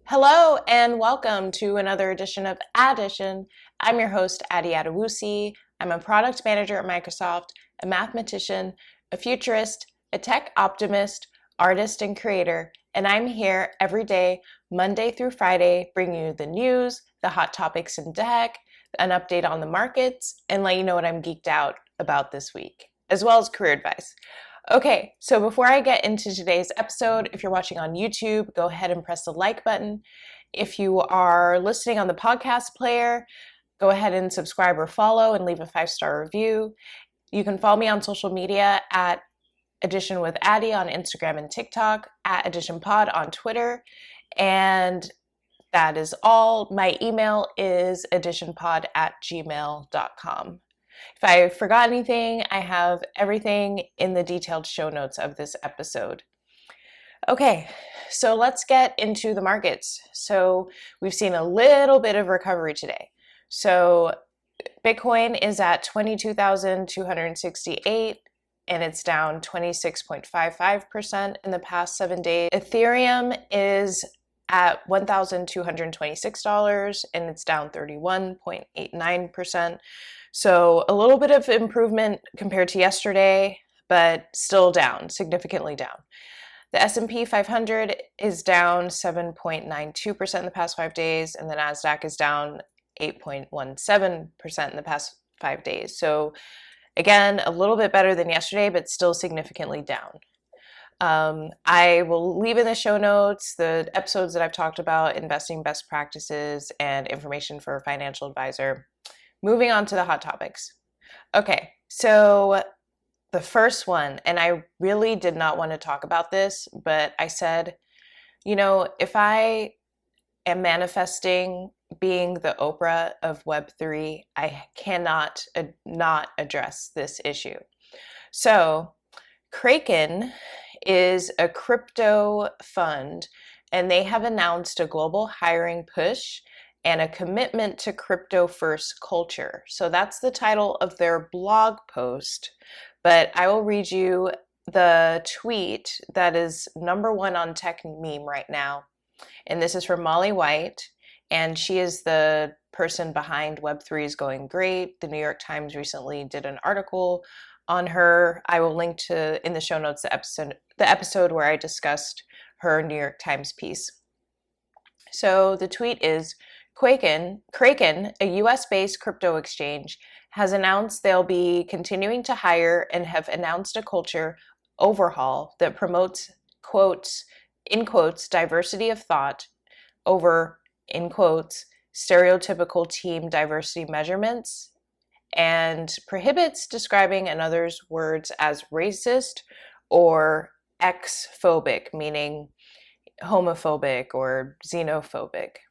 Hello and welcome to another edition of Addition. I'm your host, Addy Adewusi. I'm a product manager at Microsoft, a mathematician, a futurist, a tech optimist, artist, and creator. And I'm here every day, Monday through Friday, bringing you the news, the hot topics in tech, an update on the markets, and let you know what I'm geeked out about this week, as well as career advice. Okay, so before I get into today's episode, if you're watching on YouTube, go ahead and press the like button. If you are listening on the podcast player, go ahead and subscribe or follow and leave a 5-star review. You can follow me on social media at Addition with Addy on Instagram and TikTok, at Addition Pod on Twitter, and that is all. My email is additionpod@gmail.com. If I forgot anything, I have everything in the detailed show notes of this episode. Okay, so let's get into the markets. So we've seen a little bit of recovery today. So Bitcoin is at 22,268 and it's down 26.55% in the past 7 days. Ethereum is at $1,226 and it's down 31.89%. So a little bit of improvement compared to yesterday, but still down, significantly down. The S&P 500 is down 7.92% in the past 5 days, and the NASDAQ is down 8.17% in the past 5 days. So again, a little bit better than yesterday, but still significantly down. I will leave in the show notes the episodes that I've talked about, investing best practices and information for a financial advisor. Moving on to the hot topics. Okay, so the first one, and I really did not want to talk about this, but I said, if I am manifesting being the Oprah of Web3, I cannot not address this issue. So Kraken is a crypto fund, and they have announced a global hiring push and a commitment to crypto-first culture. So that's the title of their blog post, but I will read you the tweet that is #1 on Tech Meme right now. And this is from Molly White, and she is the person behind Web3 is Going Great. The New York Times recently did an article on her. I will link to in the show notes the episode where I discussed her New York Times piece. So the tweet is, Kraken, a US-based crypto exchange, has announced they'll be continuing to hire and have announced a culture overhaul that promotes, in quotes, diversity of thought over, in quotes, stereotypical team diversity measurements, and prohibits describing another's words as racist or X-phobic, meaning homophobic or xenophobic.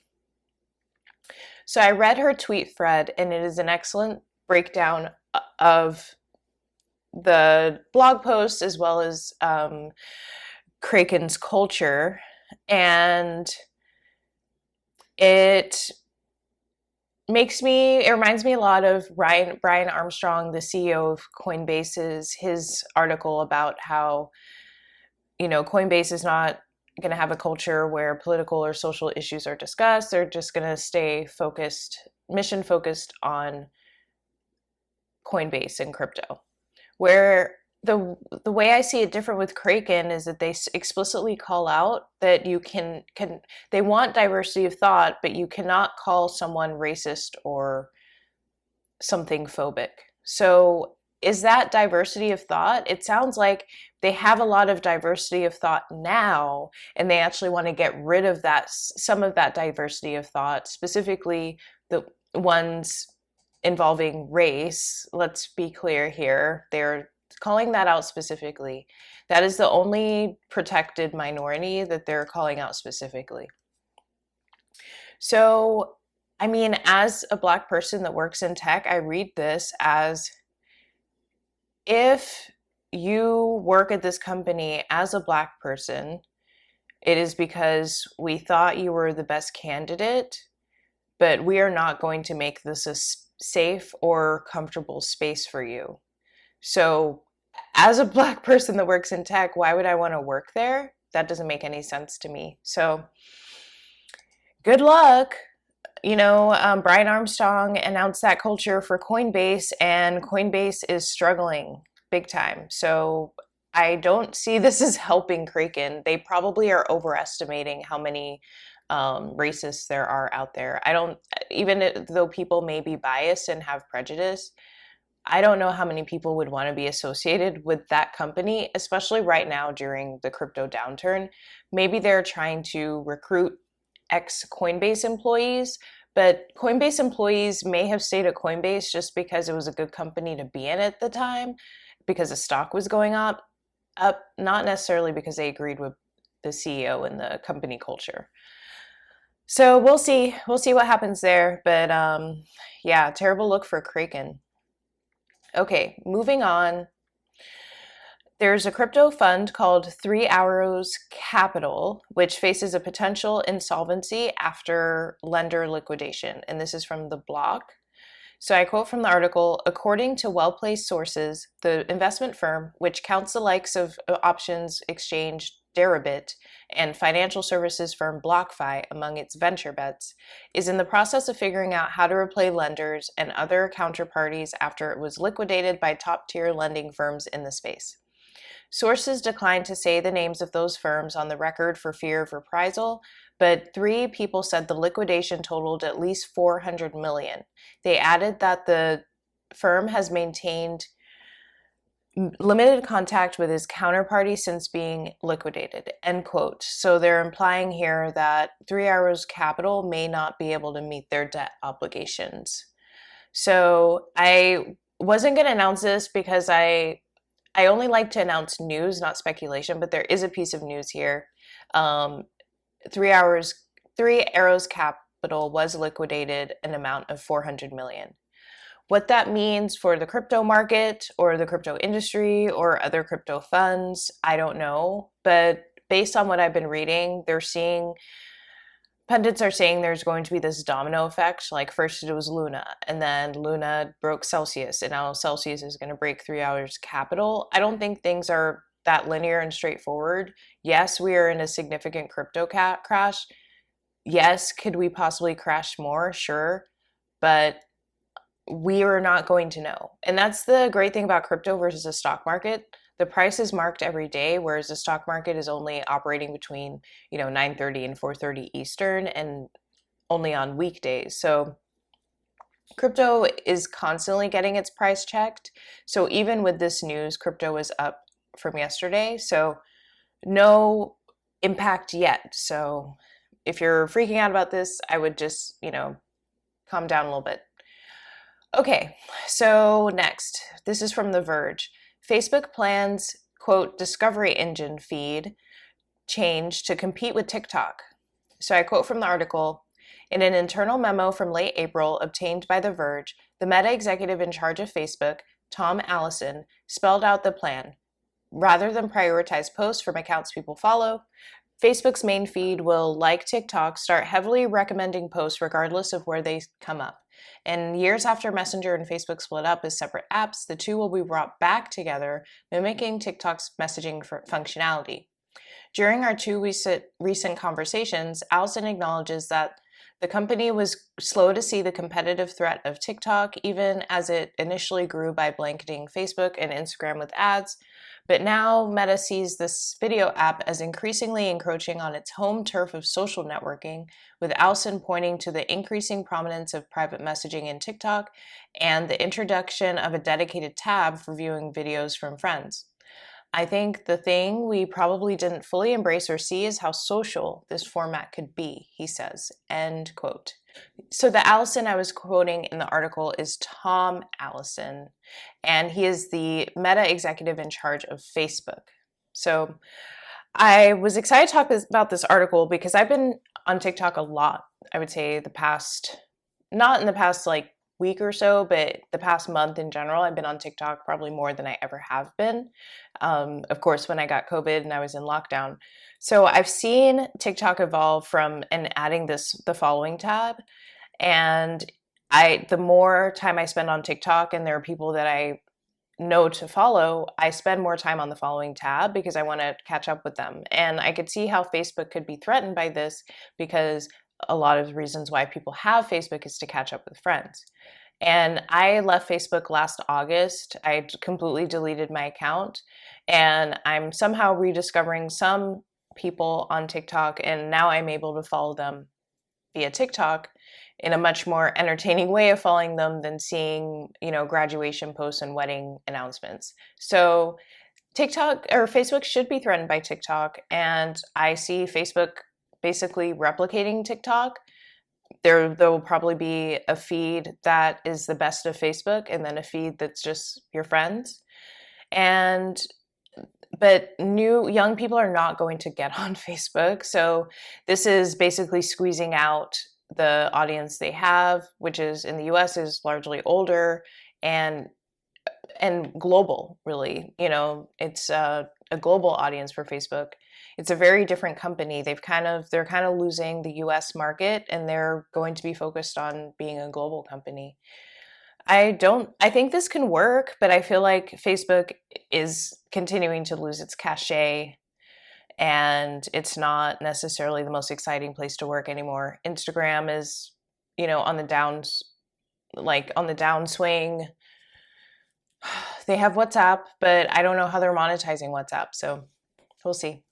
So I read her tweet thread, and it is an excellent breakdown of the blog post as well as Kraken's culture, and it reminds me a lot of Brian Armstrong, the CEO of Coinbase's, his article about how, Coinbase is not going to have a culture where political or social issues are discussed. They're just going to stay mission focused on Coinbase and crypto. Where the way I see it different with Kraken is that they explicitly call out that you they want diversity of thought, but you cannot call someone racist or something phobic. So is that diversity of thought? It sounds like they have a lot of diversity of thought now, and they actually want to get rid of some of that diversity of thought, specifically the ones involving race. Let's be clear here. They're calling that out specifically. That is the only protected minority that they're calling out specifically. So, as a Black person that works in tech, I read this as, if you work at this company as a Black person, it is because we thought you were the best candidate, but we are not going to make this a safe or comfortable space for you. So as a Black person that works in tech, why would I want to work there? That doesn't make any sense to me. So good luck. Brian Armstrong announced that culture for Coinbase, and Coinbase is struggling big time. So I don't see this as helping Kraken. They probably are overestimating how many racists there are out there. I don't, even though people may be biased and have prejudice, I don't know how many people would want to be associated with that company, especially right now during the crypto downturn. Maybe they're trying to recruit ex Coinbase employees, but Coinbase employees may have stayed at Coinbase just because it was a good company to be in at the time, because the stock was going up, not necessarily because they agreed with the CEO and the company culture. So we'll see. We'll see what happens there. But yeah, terrible look for Kraken. Okay, moving on. There's a crypto fund called 3 Arrows Capital, which faces a potential insolvency after lender liquidation. And this is from the block. So I quote from the article, according to well-placed sources, the investment firm, which counts the likes of options exchange Deribit and financial services firm BlockFi among its venture bets, is in the process of figuring out how to repay lenders and other counterparties after it was liquidated by top-tier lending firms in the space. Sources declined to say the names of those firms on the record for fear of reprisal, but 3 people said the liquidation totaled at least $400 million. They added that the firm has maintained limited contact with his counterparty since being liquidated, end quote. So they're implying here that 3 Arrows Capital may not be able to meet their debt obligations. So I wasn't going to announce this because I only like to announce news, not speculation, but there is a piece of news here. 3 Arrows Capital was liquidated an amount of $400 million. What that means for the crypto market or the crypto industry or other crypto funds, I don't know. But based on what I've been reading, pundits are saying there's going to be this domino effect. Like first it was Luna, and then Luna broke Celsius, and now Celsius is going to break 3 Arrows Capital. I don't think things are that linear and straightforward. Yes, we are in a significant crypto crash. Yes, could we possibly crash more? Sure. But we are not going to know. And that's the great thing about crypto versus the stock market. The price is marked every day, whereas the stock market is only operating between 9:30 and 4:30 Eastern, and only on weekdays. So crypto is constantly getting its price checked. So even with this news, crypto is up from yesterday. So no impact yet. So if you're freaking out about this, I would just calm down a little bit. Okay, so next, this is from The Verge. Facebook plans, quote, discovery engine feed change to compete with TikTok. So I quote from the article, in an internal memo from late April obtained by The Verge, the Meta executive in charge of Facebook, Tom Allison, spelled out the plan. Rather than prioritize posts from accounts people follow, Facebook's main feed will, like TikTok, start heavily recommending posts regardless of where they come up. And years after Messenger and Facebook split up as separate apps, the two will be brought back together, mimicking TikTok's messaging functionality. During our 2 recent conversations, Allison acknowledges that the company was slow to see the competitive threat of TikTok, even as it initially grew by blanketing Facebook and Instagram with ads. But now Meta sees this video app as increasingly encroaching on its home turf of social networking, with Allison pointing to the increasing prominence of private messaging in TikTok and the introduction of a dedicated tab for viewing videos from friends. I think the thing we probably didn't fully embrace or see is how social this format could be, he says, end quote. So the Allison I was quoting in the article is Tom Allison, and he is the Meta executive in charge of Facebook. So I was excited to talk about this article because I've been on TikTok a lot. I would say not in the past like week or so, but the past month in general, I've been on TikTok probably more than I ever have been. Of course, when I got COVID and I was in lockdown. So I've seen TikTok evolve from and adding the following tab. And the more time I spend on TikTok and there are people that I know to follow, I spend more time on the following tab because I want to catch up with them. And I could see how Facebook could be threatened by this because a lot of reasons why people have Facebook is to catch up with friends. And I left Facebook last August. I completely deleted my account, and I'm somehow rediscovering some people on TikTok, and now I'm able to follow them via TikTok in a much more entertaining way of following them than seeing, graduation posts and wedding announcements. So TikTok or Facebook should be threatened by TikTok, and I see Facebook basically replicating TikTok. There will probably be a feed that is the best of Facebook, and then a feed that's just your friends. But young people are not going to get on Facebook. So this is basically squeezing out the audience they have, which is in the US is largely older and global, really. It's a global audience for Facebook. It's a very different company. They're kind of losing the US market, and they're going to be focused on being a global company. I think this can work, but I feel like Facebook is continuing to lose its cachet, and it's not necessarily the most exciting place to work anymore. Instagram is, on the downswing. They have WhatsApp, but I don't know how they're monetizing WhatsApp, so we'll see.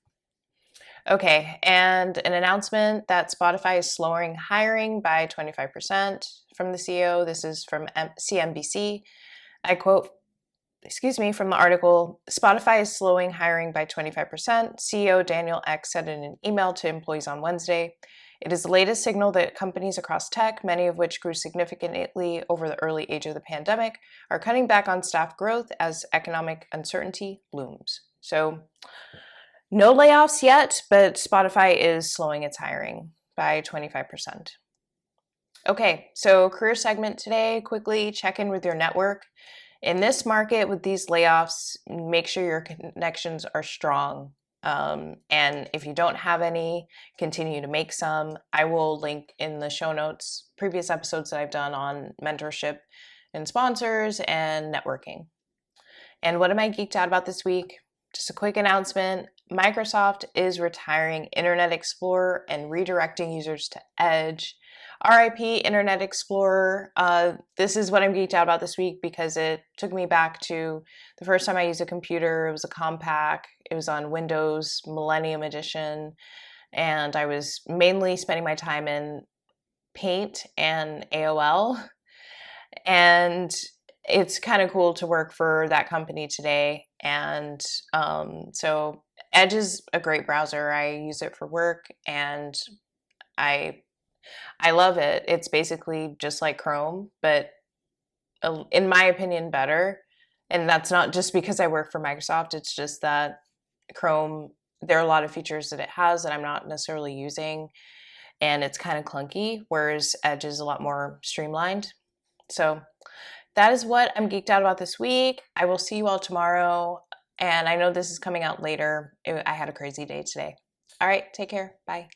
Okay, and an announcement that Spotify is slowing hiring by 25% from the CEO. This is from CNBC. I quote, from the article, Spotify is slowing hiring by 25%. CEO Daniel Ek said in an email to employees on Wednesday. It is the latest signal that companies across tech, many of which grew significantly over the early age of the pandemic, are cutting back on staff growth as economic uncertainty looms. So, no layoffs yet, but Spotify is slowing its hiring by 25%. Okay, so career segment today, quickly check in with your network. In this market with these layoffs, make sure your connections are strong. And if you don't have any, continue to make some. I will link in the show notes previous episodes that I've done on mentorship and sponsors and networking. And what am I geeked out about this week? Just a quick announcement. Microsoft is retiring Internet Explorer and redirecting users to Edge. RIP Internet Explorer. This is what I'm geeked out about this week because it took me back to the first time I used a computer. It was a Compaq. It was on Windows Millennium Edition. And I was mainly spending my time in Paint and AOL. And it's kind of cool to work for that company today. And so Edge is a great browser. I use it for work, and I love it. It's basically just like Chrome, but in my opinion, better. And that's not just because I work for Microsoft. It's just that Chrome, there are a lot of features that it has that I'm not necessarily using, and it's kind of clunky, whereas Edge is a lot more streamlined. So that is what I'm geeked out about this week. I will see you all tomorrow. And I know this is coming out later. I had a crazy day today. All right, take care. Bye.